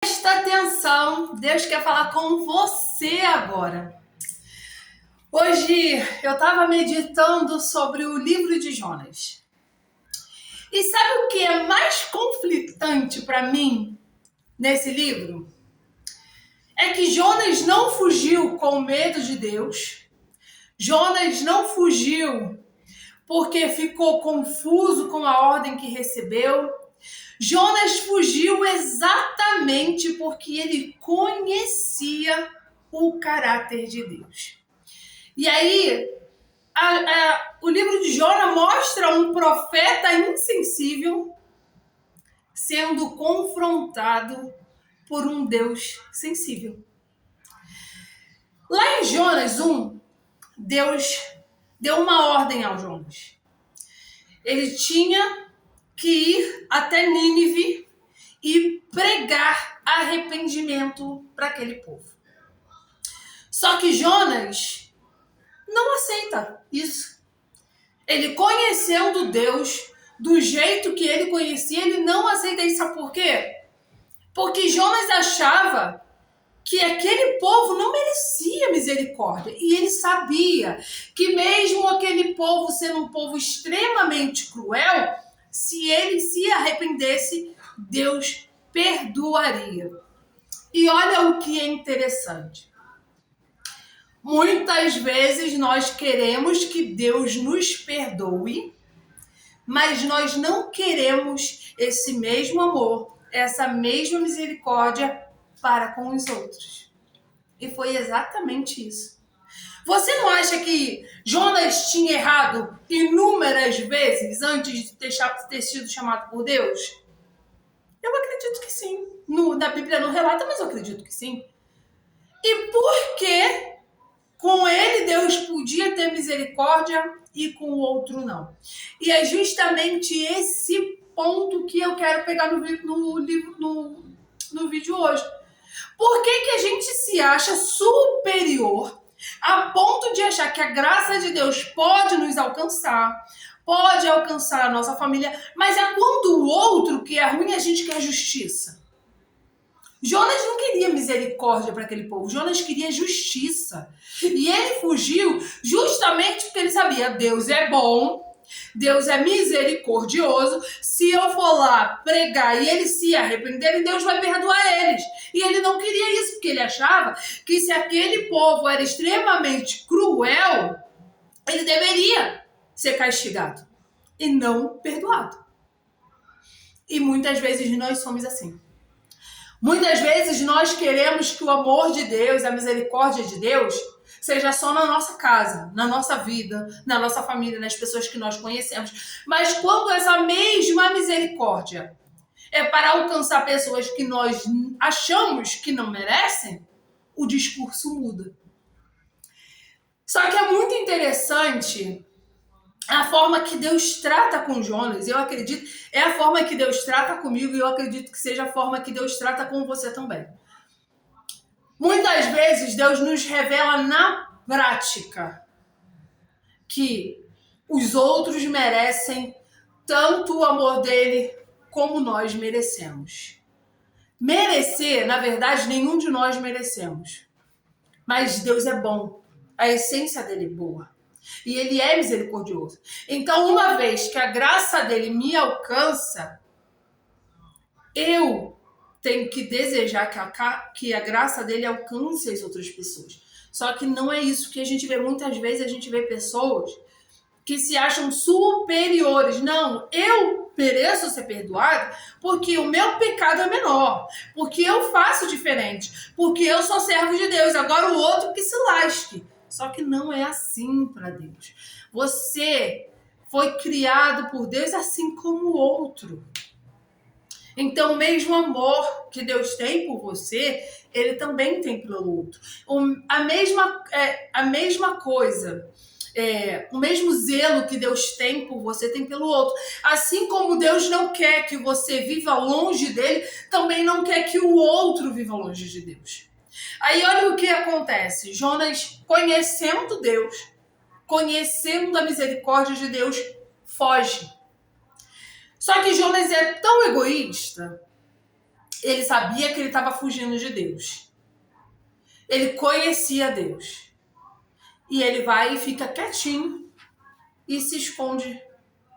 Presta atenção, Deus quer falar com você agora. Hoje eu estava meditando sobre o livro de Jonas. E sabe o que é mais conflitante para mim nesse livro? É que Jonas não fugiu com medo de Deus. Jonas não fugiu porque ficou confuso com a ordem que recebeu. Jonas fugiu exatamente porque ele conhecia o caráter de Deus. E aí, o livro de Jonas mostra um profeta insensível sendo confrontado por um Deus sensível. Lá em Jonas 1, Deus deu uma ordem ao Jonas. Ele tinha que ir até Nínive e pregar arrependimento para aquele povo. Só que Jonas não aceita isso. Ele, conhecendo Deus do jeito que ele conhecia, ele não aceita isso. Sabe por quê? Porque Jonas achava que aquele povo não merecia misericórdia. E ele sabia que mesmo aquele povo sendo um povo extremamente cruel, se ele se arrependesse, Deus perdoaria. E olha o que é interessante. Muitas vezes nós queremos que Deus nos perdoe, mas nós não queremos esse mesmo amor, essa mesma misericórdia para com os outros. E foi exatamente isso. Você não acha que Jonas tinha errado inúmeras vezes antes de ter sido chamado por Deus? Eu acredito que sim. Na Bíblia não relata, mas eu acredito que sim. E por que com ele Deus podia ter misericórdia e com o outro não? E é justamente esse ponto que eu quero pegar no vídeo hoje. Por que a gente se acha superior a ponto de achar que a graça de Deus pode nos alcançar, pode alcançar a nossa família, mas é quando o outro que é ruim a gente quer justiça? Jonas não queria misericórdia para aquele povo, Jonas queria justiça. E ele fugiu justamente porque ele sabia: Deus é bom, Deus é misericordioso. Se eu for lá pregar e eles se arrependerem, Deus vai perdoar eles. E ele não queria isso, porque ele achava que se aquele povo era extremamente cruel, ele deveria ser castigado e não perdoado. E muitas vezes nós somos assim. Muitas vezes nós queremos que o amor de Deus, a misericórdia de Deus, seja só na nossa casa, na nossa vida, na nossa família, nas pessoas que nós conhecemos. Mas quando essa mesma misericórdia é para alcançar pessoas que nós achamos que não merecem, o discurso muda. Só que é muito interessante a forma que Deus trata com Jonas. Eu acredito, é a forma que Deus trata comigo, e eu acredito que seja a forma que Deus trata com você também. Muitas vezes Deus nos revela na prática que os outros merecem tanto o amor dele como nós merecemos. Merecer, na verdade, nenhum de nós merecemos. Mas Deus é bom. A essência dele é boa. E ele é misericordioso. Então, uma vez que a graça dele me alcança, eu tenho que desejar que a graça dele alcance as outras pessoas. Só que não é isso que a gente vê. Muitas vezes a gente vê pessoas que se acham superiores. Não, eu mereço ser perdoado porque o meu pecado é menor, porque eu faço diferente, porque eu sou servo de Deus. Agora o outro que se lasque. Só que não é assim para Deus. Você foi criado por Deus assim como o outro. Então, o mesmo amor que Deus tem por você, ele também tem pelo outro. A mesma coisa, o mesmo zelo que Deus tem por você, tem pelo outro. Assim como Deus não quer que você viva longe dele, também não quer que o outro viva longe de Deus. Aí olha o que acontece. Jonas, conhecendo Deus, conhecendo a misericórdia de Deus, foge. Só que Jonas é tão egoísta Ele sabia que ele estava fugindo de Deus. Ele conhecia Deus. E ele vai e fica quietinho e se esconde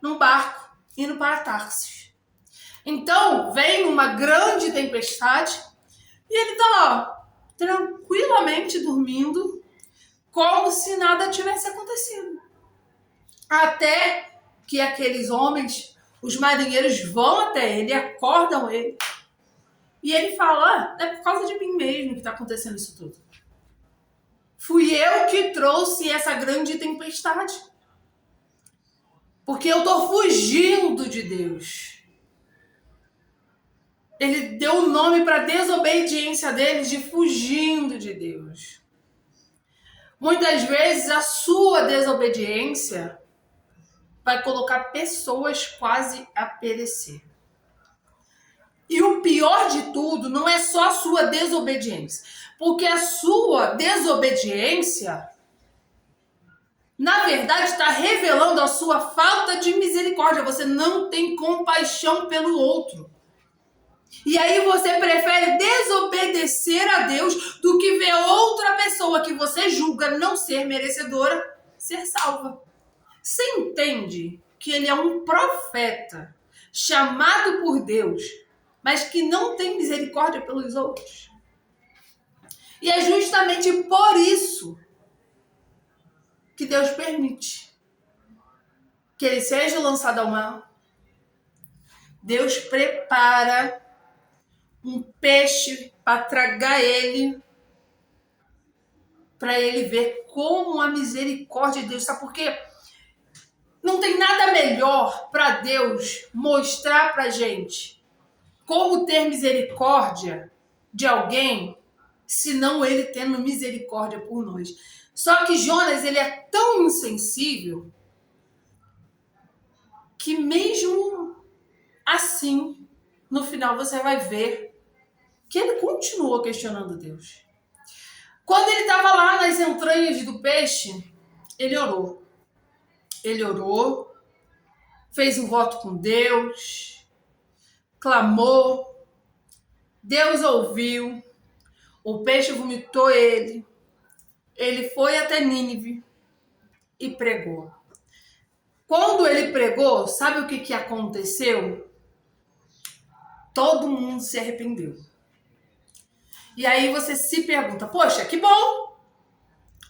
num barco indo para Tarsis. Então vem uma grande tempestade e ele tá lá, tranquilamente dormindo, como se nada tivesse acontecido. Até que aqueles homens, os marinheiros, vão até ele, acordam ele. E ele fala, é por causa de mim mesmo que está acontecendo isso tudo. Fui eu que trouxe essa grande tempestade. Porque eu estou fugindo de Deus. Ele deu o nome para a desobediência deles de fugindo de Deus. Muitas vezes a sua desobediência vai colocar pessoas quase a perecer. E o pior de tudo não é só a sua desobediência. Porque a sua desobediência, na verdade, está revelando a sua falta de misericórdia. Você não tem compaixão pelo outro. E aí você prefere desobedecer a Deus do que ver outra pessoa que você julga não ser merecedora ser salva. Você entende que ele é um profeta chamado por Deus, mas que não tem misericórdia pelos outros? E é justamente por isso que Deus permite que ele seja lançado ao mar. Deus prepara um peixe para tragar ele, para ele ver como a misericórdia de Deus. Sabe por quê? Não tem nada melhor para Deus mostrar para gente como ter misericórdia de alguém, senão ele tendo misericórdia por nós. Só que Jonas, ele é tão insensível que mesmo assim, no final você vai ver que ele continuou questionando Deus. Quando ele estava lá nas entranhas do peixe, ele orou. Ele orou, fez um voto com Deus, clamou, Deus ouviu, o peixe vomitou ele foi até Nínive e pregou. Quando ele pregou, sabe o que aconteceu? Todo mundo se arrependeu. E aí você se pergunta, poxa, que bom!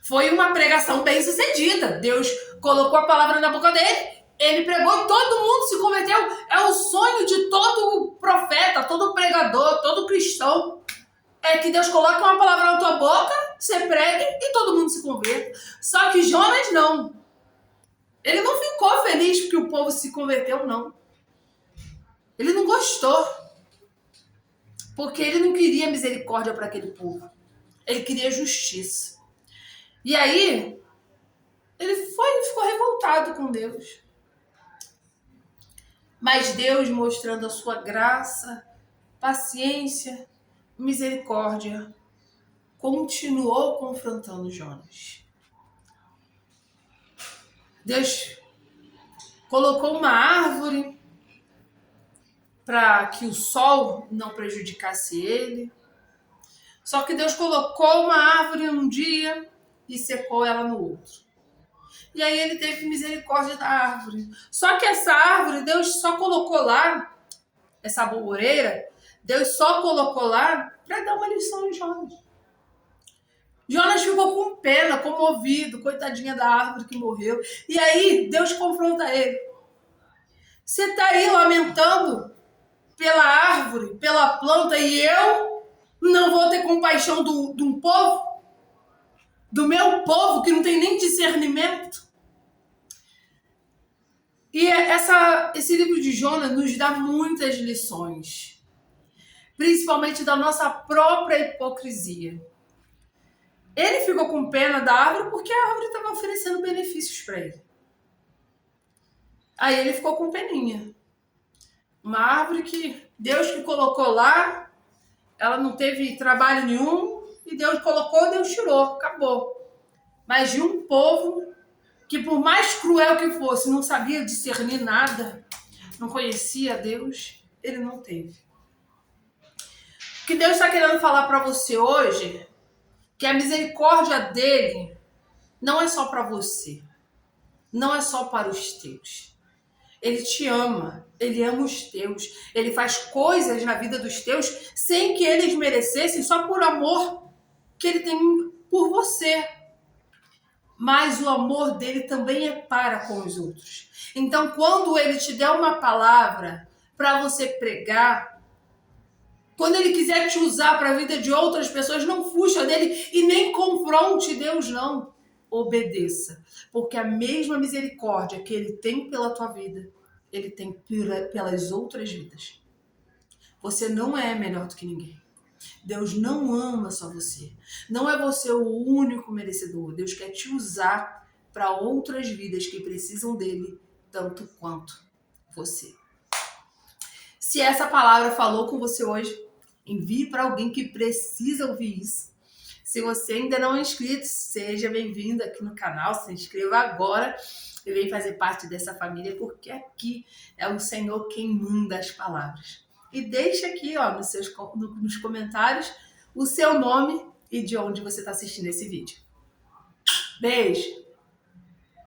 Foi uma pregação bem sucedida. Deus colocou a palavra na boca dele, ele pregou, todo mundo se converteu. É o sonho de todo profeta, todo pregador, todo cristão. É que Deus coloque uma palavra na tua boca, você pregue e todo mundo se converta. Só que Jonas não. Ele não ficou feliz porque o povo se converteu, não. Ele não gostou. Porque ele não queria misericórdia para aquele povo. Ele queria justiça. E aí, ele ficou revoltado com Deus. Mas Deus, mostrando a sua graça, paciência, misericórdia, continuou confrontando Jonas. Deus colocou uma árvore para que o sol não prejudicasse ele. Só que Deus colocou uma árvore um dia e secou ela no outro. E aí ele teve misericórdia da árvore. Só que essa árvore, Deus só colocou lá, essa arvoreira, Deus só colocou lá para dar uma lição em Jonas. Jonas ficou com pena, comovido, coitadinha da árvore que morreu. E aí Deus confronta ele. Você está aí lamentando pela árvore, pela planta, e eu não vou ter compaixão de um povo? Do meu povo que não tem nem discernimento? E esse livro de Jonas nos dá muitas lições, principalmente da nossa própria hipocrisia. Ele ficou com pena da árvore porque a árvore estava oferecendo benefícios para ele. Aí ele ficou com peninha. Uma árvore que Deus que colocou lá, ela não teve trabalho nenhum, e Deus colocou, Deus tirou, acabou. Mas de um povo que, por mais cruel que fosse, não sabia discernir nada, não conhecia Deus, ele não teve. que Deus está querendo falar para você hoje, que a misericórdia dele não é só para você, não é só para os teus. Ele te ama, ele ama os teus, ele faz coisas na vida dos teus sem que eles merecessem, só por amor que ele tem por você. Mas o amor dele também é para com os outros. Então, quando ele te der uma palavra para você pregar, quando ele quiser te usar para a vida de outras pessoas, não fuja dele e nem confronte Deus, não. Obedeça. Porque a mesma misericórdia que ele tem pela tua vida, ele tem pelas outras vidas. Você não é melhor do que ninguém. Deus não ama só você. Não é você o único merecedor. Deus quer te usar para outras vidas que precisam dele tanto quanto você. Se essa palavra falou com você hoje, envie para alguém que precisa ouvir isso. Se você ainda não é inscrito, seja bem-vindo aqui no canal, se inscreva agora e venha fazer parte dessa família, porque aqui é o Senhor quem manda as palavras. E deixa aqui, ó, nos comentários o seu nome e de onde você está assistindo esse vídeo. Beijo!